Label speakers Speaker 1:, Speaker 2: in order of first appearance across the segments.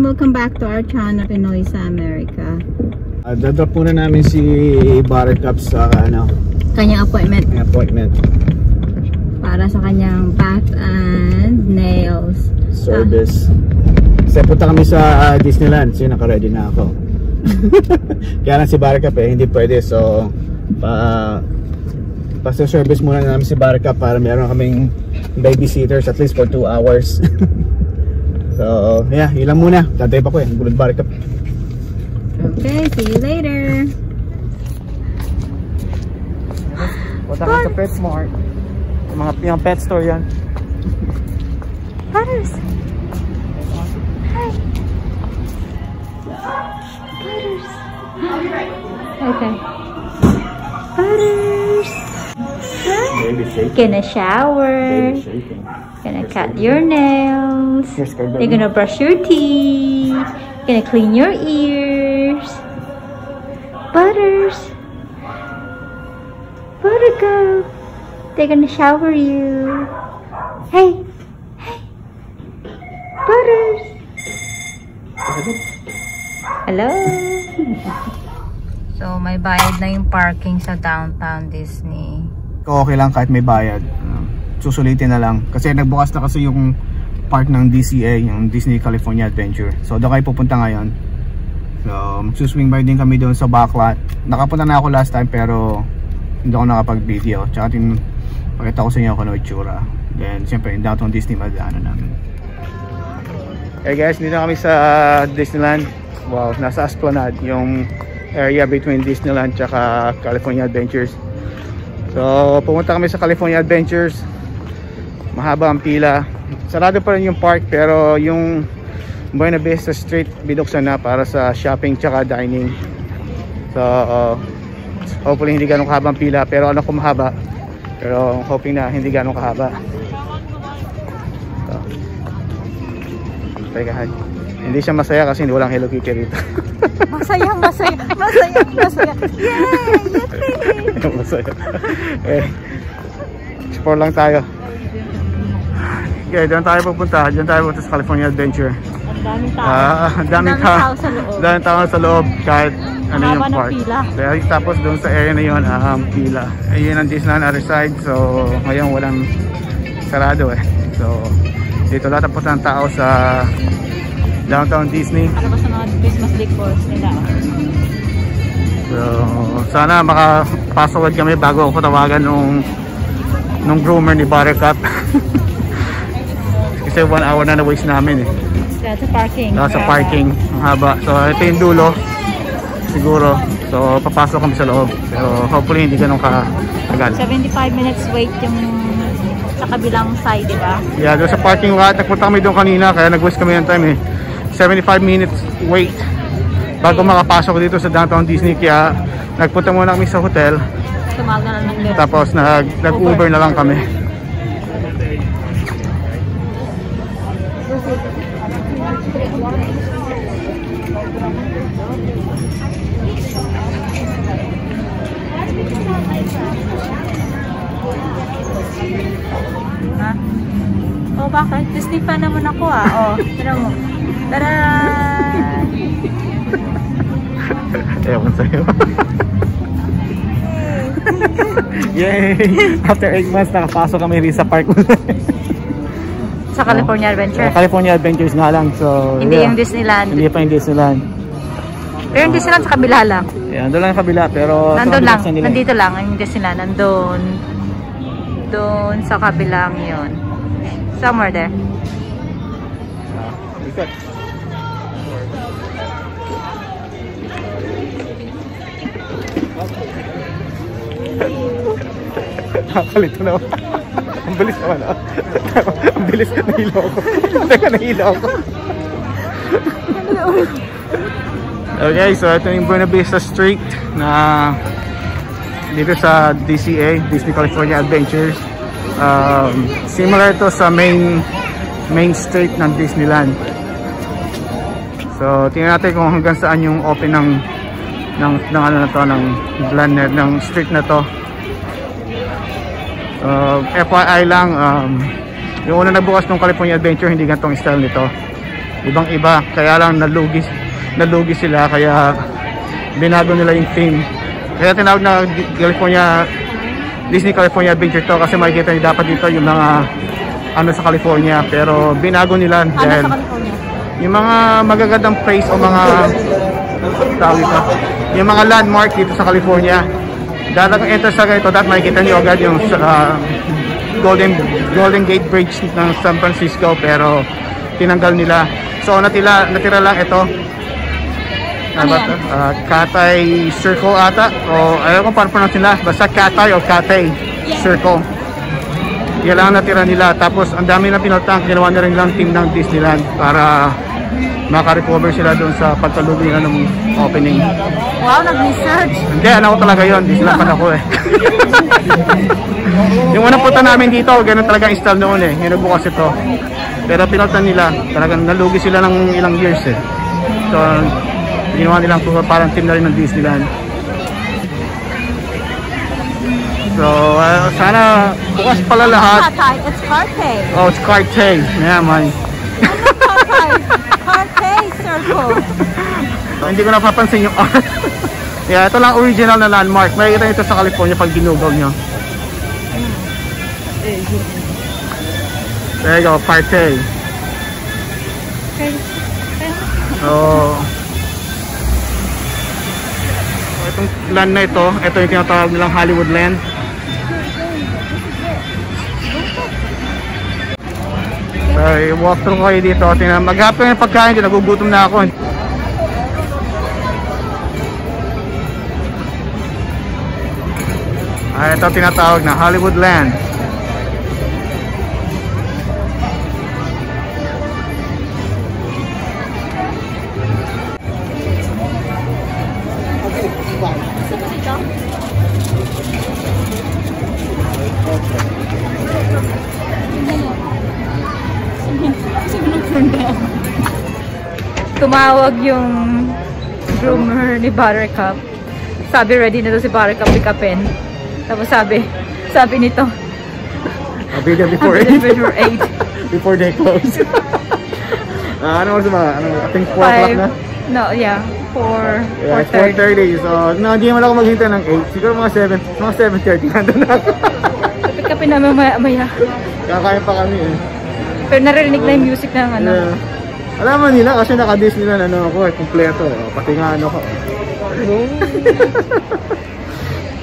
Speaker 1: welcome back to our channel, Pinoy sa America.
Speaker 2: Dadrop muna namin si Buttercup sa
Speaker 1: kanyang appointment para sa kanyang bath and nails
Speaker 2: service. Kasi punta kami sa Disneyland, so naka-ready na ako. Kaya lang si Buttercup hindi pwede, so pa-service muna namin si Buttercup para meron kaming babysitters at least for 2 hours. So yeah, yun lang muna. Tatay pa ko bulod Buttercup.
Speaker 1: Okay, see you later.
Speaker 2: Punta ka sa PetSmart. Yung pet store yan.
Speaker 1: Butters. Hi. Butters. Okay. Butters.
Speaker 2: Baby shaking.
Speaker 1: Gonna shower.
Speaker 2: Baby shaking.
Speaker 1: Gonna cut your nails. You're gonna brush your teeth. Gonna clean your ears. Butters. Buttercup. They're gonna shower you. Hey. Hey. Butters. Hello. So, may bayad na yung parking sa Downtown Disney.
Speaker 2: Okay lang kahit may bayad. Susulitin na lang kasi nagbukas na kasi yung park ng DCA, yung Disney California Adventure. So doon kayo pupunta ngayon. So suswing by din kami doon sa backlot. Nakapunta na ako last time pero hindi ako nakapag-video. Tsaka pakita ko sa inyo kung ano itsura. Then siyempre yung Downtown Disney madaanan namin. Hey guys, dito kami sa Disneyland. Wow, nasa Esplanade, yung area between Disneyland tsaka California Adventures. So pumunta kami sa California Adventures. Mahaba ang pila. Sarado pa rin yung park pero yung Buena Vista Street binuksan na para sa shopping tsaka dining. So hopefully hindi ganun kahaba ang pila, pero ano kung mahaba, pero hoping na hindi ganun kahaba. So, teka, hindi siya masaya kasi hindi walang Hello Kitty rito.
Speaker 1: Masaya. Yay!
Speaker 2: Masaya. Explore lang tayo. Okay, diyan tayo pupunta sa California Adventure.
Speaker 1: Ang daming tao.
Speaker 2: Daming tao sa loob. Daming tao sa loob kahit ano yung park. Kaya tapos doon sa area na yun, pila. Ayun ang Disneyland other side. So ngayon walang sarado So dito lahat ang tao sa Downtown Disney.
Speaker 1: Ano ba sa mga Christmas decors nila?
Speaker 2: So sana makapasawad kami bago ako tawagan nung groomer ni Buttercup. Kasi 1 hour na na-waste namin
Speaker 1: Sa parking.
Speaker 2: Sa parking, ang haba. So ito yung dulo siguro. So papasok kami sa loob. Pero hopefully hindi ganun katagal.
Speaker 1: 75 minutes wait yung sa kabilang side, di ba?
Speaker 2: Yeah, doon sa parking lot. Nagpunta kami doon kanina kaya nag-waste kami ng time 75 minutes wait bago makapasok dito sa Downtown Disney. Kaya nagpunta muna kami sa hotel.
Speaker 1: Tumagal na lang.
Speaker 2: Tapos nag-Uber na lang kami.
Speaker 1: Ha? Oh, bakit? Disney fan naman ako Oh, tira mo. Tara!
Speaker 2: Ewan sa'yo. Yay! After 8 months, nakapasok kami rin sa park.
Speaker 1: Sa California Adventure?
Speaker 2: California Adventures nga lang. So,
Speaker 1: hindi yung Disneyland?
Speaker 2: Hindi pa yung Disneyland.
Speaker 1: Pero yung Disneyland sa kabila lang?
Speaker 2: Yeah, nandun lang sa kabila. Pero
Speaker 1: nandun lang. Nandito lang yung Disneyland. Nandun. Doon sa kabilang yun. Somewhere there.
Speaker 2: Ikot. Nakalito naman. Ang bilis naman Ang bilis, nahilo ako. Teka, nahilo ako. Okay, so ito yung Buena Vista Street na dito sa DCA, Disney California Adventures. Similar to sa main street ng Disneyland. So tingnan natin kung hanggang saan yung open ng ano na to, ng street na to. FYI lang, yung una nagbukas ng California Adventure hindi ganitong style nito. ibang-iba. Kaya lang nalugi sila, kaya binago nila yung theme. Kaya tinawag na Disney California Adventure to, kasi makikita niyo dapat dito yung mga ano sa California, pero binago nila dahil
Speaker 1: sa California?
Speaker 2: Yung mga magagandang place o mga tawag ito, yung mga landmark dito sa California. Dahil ang enter sa ganito, dapat makikita niyo agad yung Golden Gate Bridge ng San Francisco, pero tinanggal nila. So natira lang ito.
Speaker 1: Ano yan?
Speaker 2: Cathay Circle ata, o ayaw ko paano pronounce nila, basta Cathay o Cathay Circle. Yan lang natira nila. Tapos ang dami na pinaltang, ginawa na rin lang team ng Disneyland para makarecover sila doon sa pagkalubi na ng opening.
Speaker 1: Wow, nag-research.
Speaker 2: Hindi, ano ko talaga yun, Disneyland pa ako eh. Yung unang punta namin dito, ganun talaga install noon eh, yun bukas ito. Pero pinaltan nila, talagang nalugi sila ng ilang years eh. So ginawa nilang parang team na rin ng Disneyland. So sana bukas pala lahat.
Speaker 1: It's Carthay.
Speaker 2: Oh, it's Carthay. Yeah, man.
Speaker 1: Carthay Circle.
Speaker 2: Hindi ko napapansin yung art. Yeah, ito lang original na landmark. Makikita ito sa California pag ginugaw nyo. There you go, Carthay. Oh. Itong land na ito yung tinatawag nilang Hollywood Land. So, walk through kayo dito. Maghapon yung pagkain, nagugutom na ako. Ito tinatawag na Hollywood Land.
Speaker 1: Tumawag yung groomer ni Buttercup. Sabi ready na daw si Buttercup pick upin. Tapos sabi nito,
Speaker 2: I'll be there before 8. Before they close. Ano oras ba? I think 4 o'clock na?
Speaker 1: No, yeah. 4:30.
Speaker 2: So, no, hindi naman ako maghintay ng 8. Siguro mga 7:30 nandun na ako.
Speaker 1: Pick upin namin maya.
Speaker 2: Kakain pa kami eh.
Speaker 1: Pero narinig na yung music ng ano.
Speaker 2: Yeah. Alam mo nila kasi naka-Disneyland ano ako eh, kompleto. Pati nga ano ko.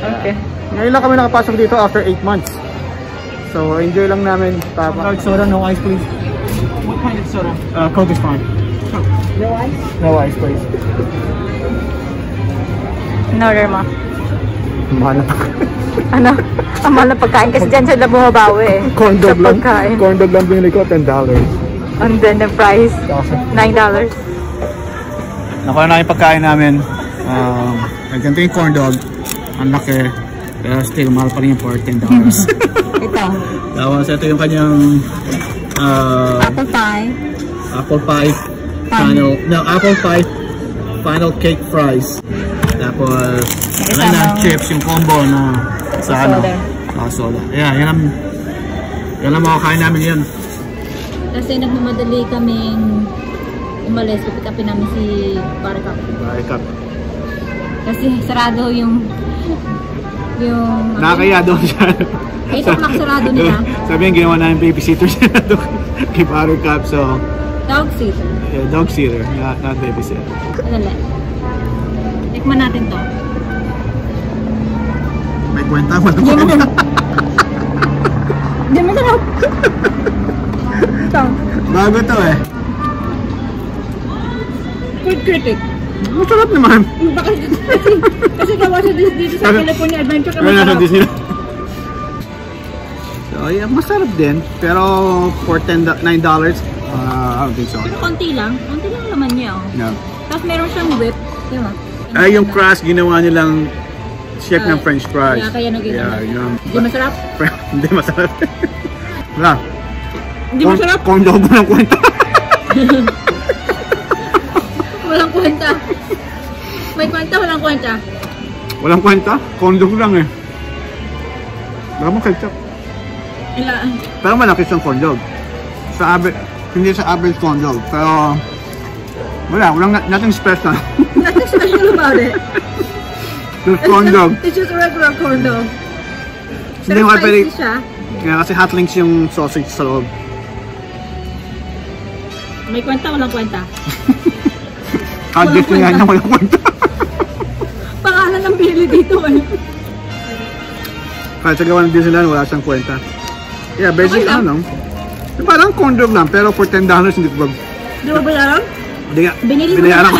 Speaker 1: Okay.
Speaker 2: Ngayon lang kami nakapasok dito after 8 months. So enjoy lang namin. Coke soda, no ice please. What kind of soda? Coke is fine.
Speaker 1: No ice?
Speaker 2: No ice please.
Speaker 1: In-order mo?
Speaker 2: Mahal na.
Speaker 1: Ano? Ang mahal na pagkain kasi dyan sila bumabawi eh.
Speaker 2: Corn dog lang.
Speaker 1: Pagkain.
Speaker 2: Corn dog lang binili ko, $10.
Speaker 1: And then the price, $9.
Speaker 2: Nakuha na yung pagkain namin. Nagganto yung corn dog. Ang laki. Pero still, mahal pa rin yung for $10.
Speaker 1: Ito.
Speaker 2: Tapos ito yung kanyang
Speaker 1: Apple pie.
Speaker 2: Apple pie. Apple pie. Final cake fries. Tapos, chips, yung combo na sa ano. Soda. Yeah, yan ang makakain namin yun.
Speaker 1: Kasi nagmamadali kaming umalis, pick upin namin si Buttercup. Kasi sarado yung
Speaker 2: nakakaya doon siya.
Speaker 1: 8 o'clock sarado nila.
Speaker 2: Sabi yung ginawa namin babysitter siya doon kay Buttercup. So,
Speaker 1: dog sitter.
Speaker 2: Yeah, dog sitter, not babysitter.
Speaker 1: Alala. Tikman natin to.
Speaker 2: May kwenta mo naman.
Speaker 1: Hindi mo sarap.
Speaker 2: Bago to eh.
Speaker 1: Food critic.
Speaker 2: Masarap naman.
Speaker 1: Kasi gawa siya dito sa California Adventure.
Speaker 2: Kaya nasa Disney. So, yeah, masarap din. Pero for $9, I don't think so.
Speaker 1: Pero konti lang naman niya. Oh.
Speaker 2: No.
Speaker 1: Tapos meron siyang whip. Diba?
Speaker 2: Ay, yung crust, ginawa nilang shape ng french fries.
Speaker 1: Kaya naginawa.
Speaker 2: Yeah,
Speaker 1: Hindi masarap?
Speaker 2: Hindi masarap. Wala.
Speaker 1: Hindi masarap?
Speaker 2: Corn dog mo ng kwenta.
Speaker 1: Walang kwenta. May kwenta, walang kwenta.
Speaker 2: Walang kwenta? Corn dog lang eh. Baka mo ketchup.
Speaker 1: Ilaan.
Speaker 2: Pero malaki siyang corn dog. Hindi sa average corn dog. Pero Walang nothing special.
Speaker 1: Nothing special about it.
Speaker 2: Just corn dog.
Speaker 1: It's just a regular corn dog.
Speaker 2: Hindi
Speaker 1: Pero
Speaker 2: mo pwede.
Speaker 1: spicy siya.
Speaker 2: Kaya kasi hot links yung sausage sa loob.
Speaker 1: May kwenta, walang kwenta.
Speaker 2: Adjust nga niya, walang kwenta.
Speaker 1: Pangalan ng bili dito eh.
Speaker 2: Kahit sa gawa ng Disneyland, wala siyang kwenta. Yeah, basic
Speaker 1: Okay lang.
Speaker 2: ano lang. Parang corn dog lang, pero for $10 hindi ko
Speaker 1: Di ba bayaran?
Speaker 2: Hindi nga.
Speaker 1: Binili mo
Speaker 2: Binayaran ko.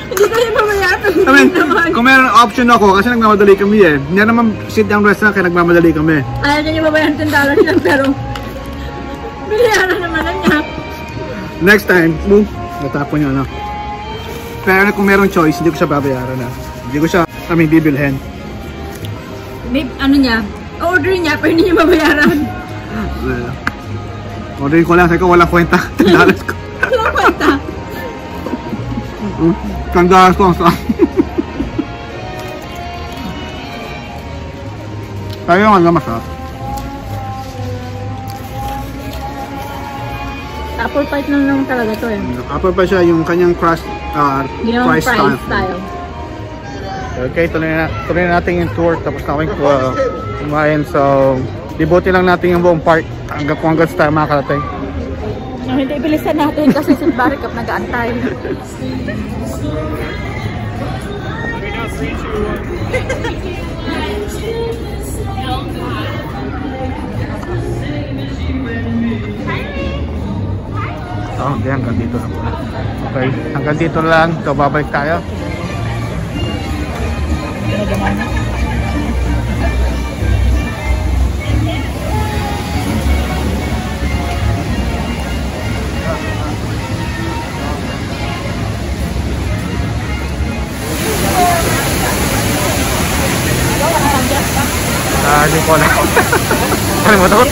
Speaker 1: Hindi tayo babayaran.
Speaker 2: I mean, kung meron option ako, kasi nagmamadali kami eh. Hindi naman sit down restaurant kaya nagmamadali kami.
Speaker 1: Ayaw niya babayaran $10 lang pero binayaran naman na niya.
Speaker 2: Next time, boom, natapon yun, ano. Pero kung meron choice, hindi ko siya babayaran na. Hindi ko siya, bibilhin.
Speaker 1: May ano niya, order niya pero hindi niya babayaran.
Speaker 2: Orderin ko lang, sabi ko walang kwenta. $10 ko.
Speaker 1: Walang kwenta.
Speaker 2: $10 ko ang saan. Tayo yung ano masarap.
Speaker 1: Apple pie na naman talaga to eh.
Speaker 2: Apple pa siya yung kanyang crust,
Speaker 1: Ginawang
Speaker 2: fries
Speaker 1: fries
Speaker 2: style.
Speaker 1: style.
Speaker 2: Okay, tuloy na natin yung tour tapos na kami kumain. So, libutin lang natin yung buong park hanggang sa tayo makakarating.
Speaker 1: No, hindi bilisan natin kasi si Barikap nag-aantay.
Speaker 2: Oh, hindi, hanggang dito na po. Okay, hanggang dito lang. So, babalik tayo. Hindi ko alam. Kalimutan ko.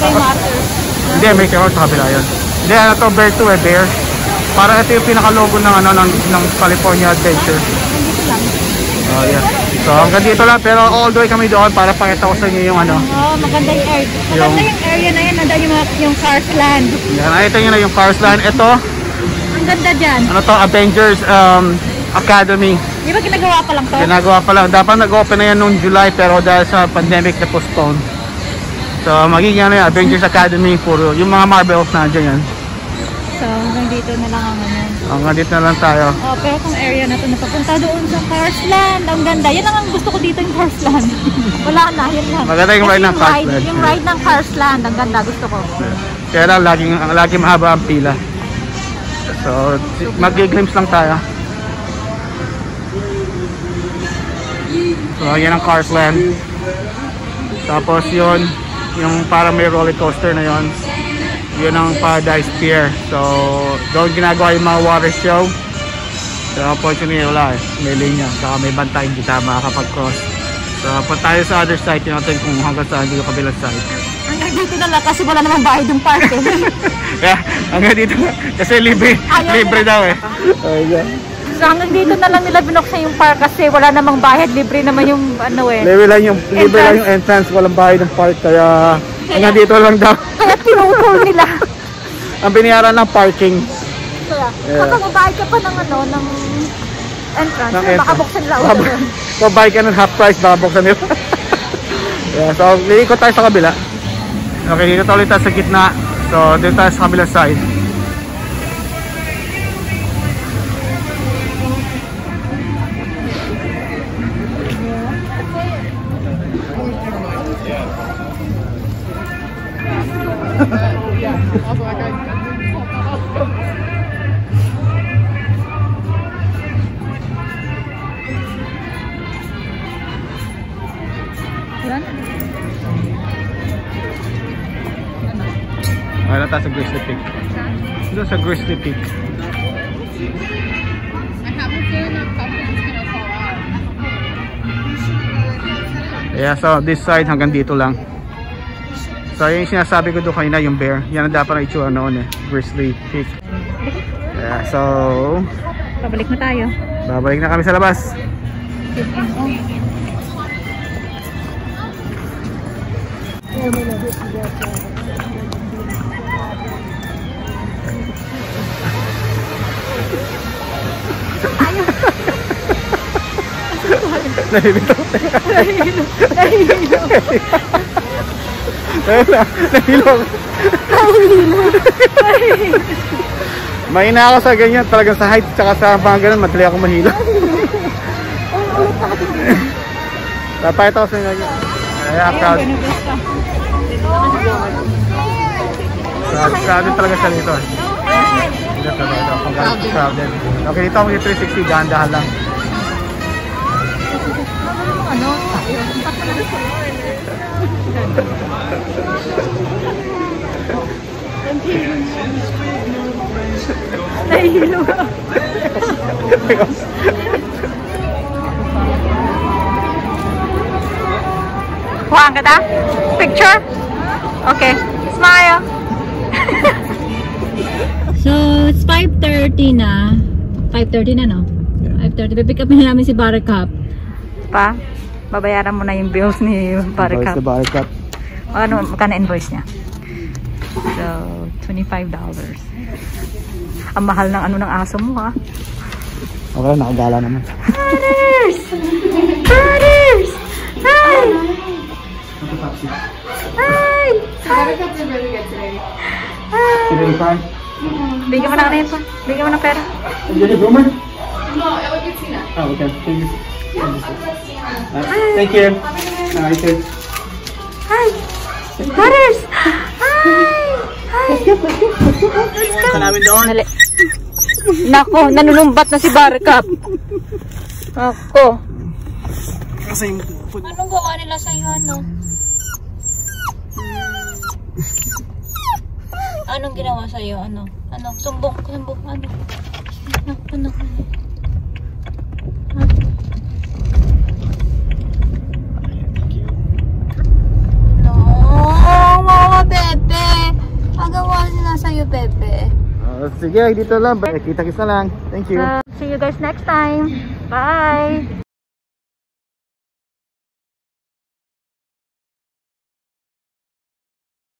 Speaker 2: Hindi, may carrot sa kabila yun. Hindi, ano to, Bear 2 eh, Bear. Parang ito yung pinaka-logo ng, ng California Adventure. Oh, yeah. So, hanggang dito lang, pero all the way kami doon para pakita ko sa inyo yung ano.
Speaker 1: Oh, maganda yung area. Maganda yung area na yan, nandun yung Cars Land.
Speaker 2: Yan, ito yun na yung Cars Land. Ito,
Speaker 1: Ang ganda dyan.
Speaker 2: ano to, Avengers Academy.
Speaker 1: Di ba ginagawa pa lang to?
Speaker 2: Ginagawa pa lang. Dapat nag-open na yan noong July, pero dahil sa pandemic na postpone. So, magiging ano yan, Avengers Academy, puro. Yung mga Marvels na dyan yan.
Speaker 1: So, hanggang dito na lang ang ano.
Speaker 2: Hanggang dito na lang tayo.
Speaker 1: Oh, pero kung area na to, napapunta doon sa Cars Land. Ang ganda. Yan ang gusto ko dito yung Cars Land. Wala na, yan lang.
Speaker 2: Maganda yung ride ng Cars Land.
Speaker 1: Yung ride ng Cars Land, ang ganda. Gusto ko.
Speaker 2: Kaya lang, laging mahaba ang pila. So, mag-glimpse lang tayo. So, yan ang Cars Land. Tapos yun, yung parang may roller coaster na yun. Yun ang Paradise Pier. So, doon ginagawa yung mga water show. So, unfortunately, wala eh. May linya. Saka may bantay, hindi tayo makakapag-cross. So, punta tayo sa other side. Yun natin kung hanggang saan yung kabilang side.
Speaker 1: Hanggang dito na lang kasi wala namang bayad yung park eh.
Speaker 2: Kaya, hanggang dito na. Kasi libre daw eh.
Speaker 1: So hanggang dito na lang nila binuksan yung park kasi wala namang bayad, libre naman yung ano eh.
Speaker 2: Libre lang yung entrance, walang bayad ng park. Kaya, hanggang dito lang daw.
Speaker 1: Kaya tinutol nila.
Speaker 2: Ang binayaran ng parking.
Speaker 1: Kaya, kapag mabayad ka pa ng ano, ng entrance, baka buksan nila ulit.
Speaker 2: So, buy ka ng half price, baka buksan nila. Yeah, so, liikot tayo sa kabila. Okay, dito ulit tayo sa gitna. So, dito tayo sa kabila side. Ayun tayo sa Grizzly Peak. Dito sa Grizzly Peak.
Speaker 3: I have a feeling our couple's gonna fall out.
Speaker 2: Yeah, so this side hanggang dito lang. So yung sinasabi ko doon kanina, yung bear. Yan ang dapat na itsura noon eh. Grizzly Peak. Yeah, so
Speaker 1: Pabalik na tayo.
Speaker 2: babalik na kami sa labas. Nahilito. Nahilog. Mahina ako sa ganyan. Talagang sa height tsaka sa mga ganun. Madali ako mahilo. Papayat ako sa inyo. Kaya crowd. Crowded talaga siya dito. Crowded. Okay, dito ako mag-360. Dahan-dahan lang.
Speaker 1: Ano? Nahihilo ka. Kuhaan ka ta? Picture? Okay. Smile. So, it's 5:30 na. 5:30 na, no? 5:30. Pipick up na namin si Buttercup. Pa, babayaran mo na yung bills ni Buttercup. Ano, magkano invoice niya? So, $25. Ang mahal ng ano ng aso mo, ha?
Speaker 2: Okay, nakagala naman.
Speaker 1: Butters! Butters! Hi! Hi!
Speaker 3: Buttercup's really good today.
Speaker 1: Hi! Bigyan mo na rin po. Bigyan mo ng pera.
Speaker 3: No, it would be Tina.
Speaker 2: Oh, okay. Thank you.
Speaker 1: Hi! Butters! Hi! Hi! Let's go! Dali. Nako, nanulumbat na si Buttercup. Ako. Anong gawa nila sa'yo, ano? Anong ginawa sa'yo, ano? Ano? Sumbong, ano? Ano? No, mama, Pepe. Magawa nila sa'yo, Pepe.
Speaker 2: Sige, dito lang. Kita-kits na lang. Thank you.
Speaker 1: See you guys next time. Bye!